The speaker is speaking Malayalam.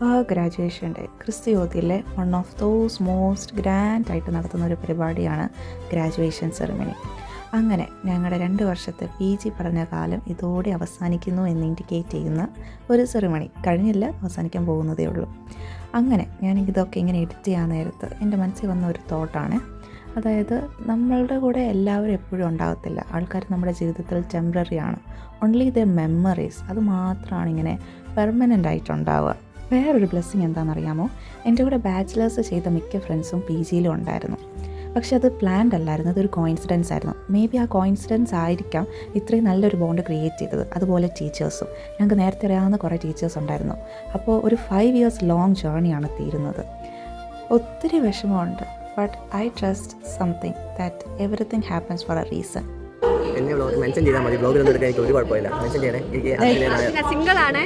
ആ ഗ്രാജുവേഷൻ ഡേ ക്രിസ്തു യുവതിയിലെ one of those most grand ആയിട്ട് നടത്തുന്ന ഒരു പരിപാടിയാണ് ഗ്രാജുവേഷൻ സെറിമണി. അങ്ങനെ ഞങ്ങളുടെ 2 വർഷത്തെ PG പഠനകാലം ഇതോടെ അവസാനിക്കുന്നു എന്ന് ഇൻഡിക്കേറ്റ് ചെയ്യുന്ന ഒരു സെറിമണി. കഴിഞ്ഞില്ല, അവസാനിക്കാൻ പോകുന്നതേ ഉള്ളൂ. അങ്ങനെ ഞാൻ ഇതൊക്കെ ഇങ്ങനെ എഡിറ്റ് ചെയ്യാൻ നേരത്ത് എൻ്റെ മനസ്സിൽ വന്ന ഒരു തോട്ടാണ്. അതായത് നമ്മളുടെ കൂടെ എല്ലാവരും എപ്പോഴും ഉണ്ടാകത്തില്ല. ആൾക്കാർ നമ്മുടെ ജീവിതത്തിൽ ടെമ്പററി ആണ്. ഓൺലി ദ മെമ്മറീസ് അത് മാത്രമാണ് ഇങ്ങനെ പെർമനൻ്റ് ആയിട്ടുണ്ടാവുക. വേറൊരു ബ്ലെസ്സിങ് എന്താണെന്നറിയാമോ? എൻ്റെ കൂടെ ബാച്ചിലേഴ്സ് ചെയ്ത മിക്ക ഫ്രണ്ട്സും PGയിലും ഉണ്ടായിരുന്നു. പക്ഷെ അത് പ്ലാൻഡ് അല്ലായിരുന്നു, അതൊരു കോയിൻസിഡൻസ് ആയിരുന്നു. മേ ബി ആ കോയിൻസിഡൻസ് ആയിരിക്കാം ഇത്രയും നല്ലൊരു ബോണ്ട് ക്രിയേറ്റ് ചെയ്തത്. അതുപോലെ ടീച്ചേഴ്സും, ഞങ്ങൾക്ക് നേരത്തെ അറിയാവുന്ന കുറേ ടീച്ചേഴ്സ് ഉണ്ടായിരുന്നു. അപ്പോൾ ഒരു 5 years ലോങ് ജേർണിയാണ് തീരുന്നത്. ഒത്തിരി വിഷമമുണ്ട്. But I trust something that everything happens four A reason. എന്നെ മെൻഷൻ ചെയ്താൽ മതി, ബ്ലോഗിലൊന്നും എടുക്കാൻ എനിക്ക് ഒരു കുഴപ്പമില്ല. മെൻഷൻ ചെയ്യണേ. സിംഗിൾ ആണ്.